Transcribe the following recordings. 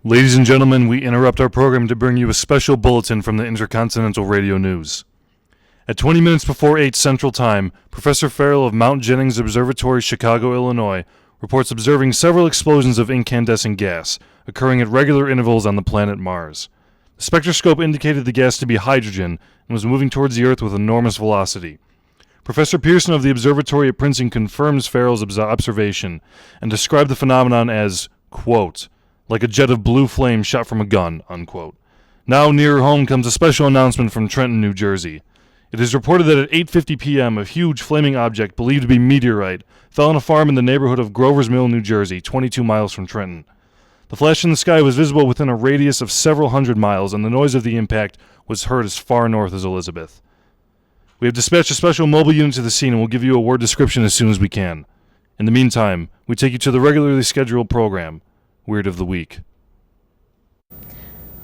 Ladies and gentlemen, we interrupt our program to bring you a special bulletin from the Intercontinental Radio News. At 20 minutes before 8 Central Time, Professor Farrell of Mount Jennings Observatory, Chicago, Illinois, reports observing several explosions of incandescent gas occurring at regular intervals on the planet Mars. The spectroscope indicated the gas to be hydrogen and was moving towards the Earth with enormous velocity. Professor Pearson of the observatory at Princeton confirms Farrell's observation and described the phenomenon as, quote, like a jet of blue flame shot from a gun, unquote. Now nearer home comes a special announcement from Trenton, New Jersey. It is reported that at 8:50 p.m., a huge flaming object believed to be meteorite fell on a farm in the neighborhood of Grover's Mill, New Jersey, 22 miles from Trenton. The flash in the sky was visible within a radius of several hundred miles, and the noise of the impact was heard as far north as Elizabeth. We have dispatched a special mobile unit to the scene and will give you a word description as soon as we can. In the meantime, we take you to the regularly scheduled program, Weird of the Week.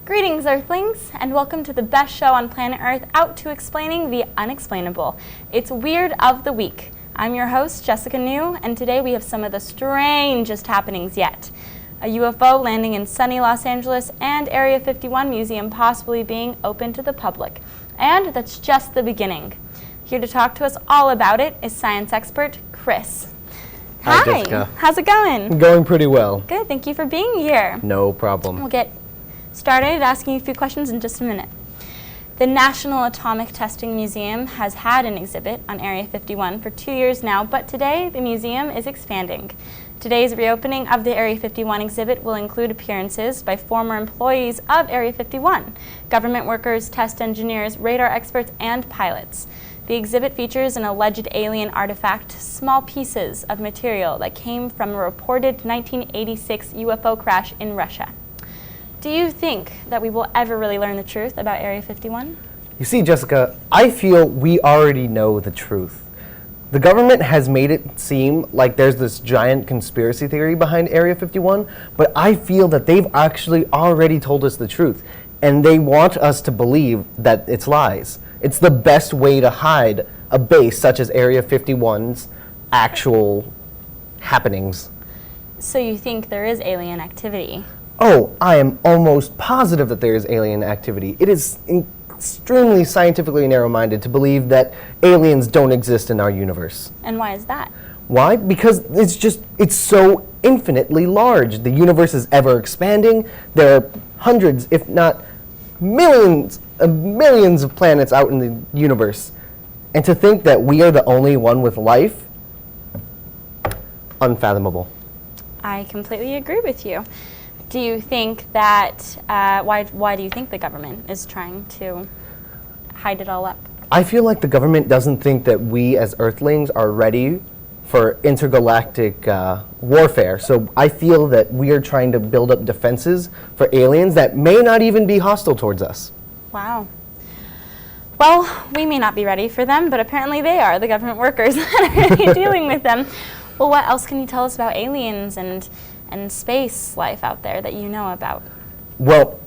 Greetings, Earthlings, and welcome to the best show on planet Earth, out to explaining the unexplainable. It's Weird of the Week. I'm your host, Jessica New, and today we have some of the strangest happenings yet. A UFO landing in sunny Los Angeles and Area 51 Museum possibly being open to the public. And that's just the beginning. Here to talk to us all about it is science expert Chris. Hi, Jessica. How's it going? Going pretty well. Good, thank you for being here. No problem. We'll get started asking you a few questions in just a minute. The National Atomic Testing Museum has had an exhibit on Area 51 for 2 years now, but today the museum is expanding. Today's reopening of the Area 51 exhibit will include appearances by former employees of Area 51, government workers, test engineers, radar experts, and pilots. The exhibit features an alleged alien artifact, small pieces of material that came from a reported 1986 UFO crash in Russia. Do you think that we will ever really learn the truth about Area 51? You see, Jessica, I feel we already know the truth. The government has made it seem like there's this giant conspiracy theory behind Area 51, but I feel that they've actually already told us the truth, and they want us to believe that it's lies. It's the best way to hide a base such as Area 51's actual happenings. So you think there is alien activity? Oh, I am almost positive that there is alien activity. It is extremely scientifically narrow-minded to believe that aliens don't exist in our universe. And why is that? Why? Because it's so infinitely large. The universe is ever expanding. There are hundreds, if not millions of planets out in the universe. And to think that we are the only one with life, unfathomable. I completely agree with you. Do you think that, why do you think the government is trying to hide it all up? I feel like the government doesn't think that we as Earthlings are ready for intergalactic warfare. So I feel that we are trying to build up defenses for aliens that may not even be hostile towards us. Wow. Well, we may not be ready for them, but apparently they are, the government workers that are really dealing with them. Well, what else can you tell us about aliens and space life out there that you know about? Well,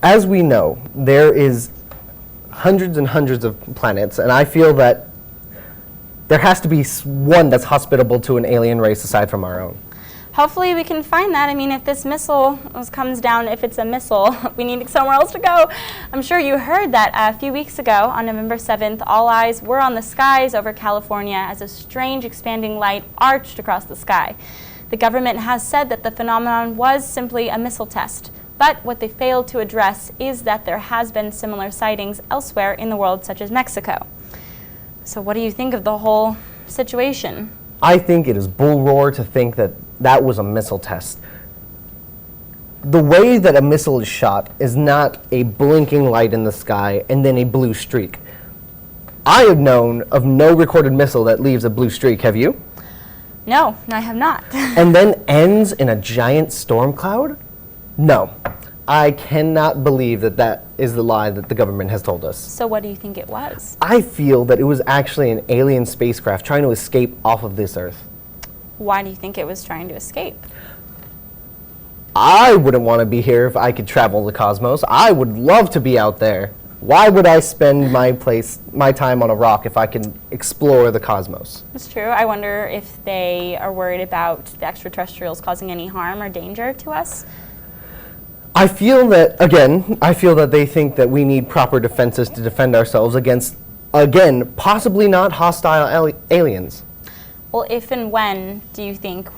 as we know, there is hundreds and hundreds of planets, and I feel that there has to be one that's hospitable to an alien race aside from our own. Hopefully we can find that. I mean, if this missile comes down, if it's a missile, we need somewhere else to go. I'm sure you heard that a few weeks ago on November 7th, all eyes were on the skies over California as a strange expanding light arched across the sky. The government has said that the phenomenon was simply a missile test, but what they failed to address is that there has been similar sightings elsewhere in the world, such as Mexico. So what do you think of the whole situation? I think it is bull roar to think that that was a missile test. The way that a missile is shot is not a blinking light in the sky and then a blue streak. I have known of no recorded missile that leaves a blue streak, have you? No, I have not. And then ends in a giant storm cloud? No. I cannot believe that that is the lie that the government has told us. So what do you think it was? I feel that it was actually an alien spacecraft trying to escape off of this Earth. Why do you think it was trying to escape? I wouldn't want to be here if I could travel the cosmos. I would love to be out there. Why would I spend my time on a rock if I can explore the cosmos? That's true. I wonder if they are worried about the extraterrestrials causing any harm or danger to us. I feel that they think that we need proper defenses to defend ourselves against, again, possibly not hostile aliens. Well, if and when do you think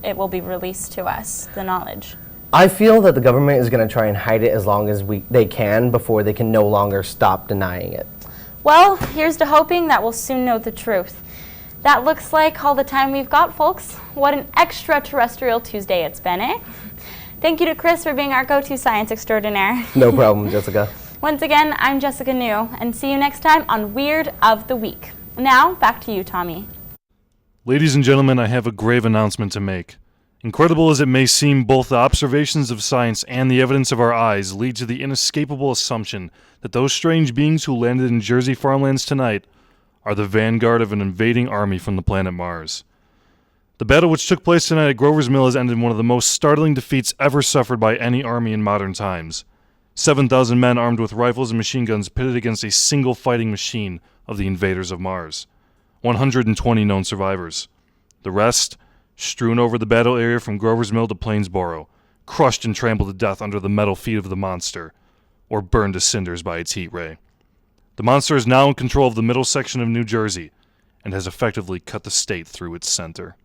it will be released to us, the knowledge? I feel that the government is going to try and hide it as long as they can before they can no longer stop denying it. Well, here's to hoping that we'll soon know the truth. That looks like all the time we've got, folks. What an extraterrestrial Tuesday it's been, eh? Thank you to Chris for being our go-to science extraordinaire. No problem, Jessica. Once again, I'm Jessica New, and see you next time on Weird of the Week. Now, back to you, Tommy. Ladies and gentlemen, I have a grave announcement to make. Incredible as it may seem, both the observations of science and the evidence of our eyes lead to the inescapable assumption that those strange beings who landed in Jersey farmlands tonight are the vanguard of an invading army from the planet Mars. The battle which took place tonight at Grover's Mill has ended one of the most startling defeats ever suffered by any army in modern times. 7,000 men armed with rifles and machine guns pitted against a single fighting machine of the invaders of Mars. 120 known survivors. The rest, strewn over the battle area from Grover's Mill to Plainsboro, crushed and trampled to death under the metal feet of the monster, or burned to cinders by its heat ray. The monster is now in control of the middle section of New Jersey, and has effectively cut the state through its center.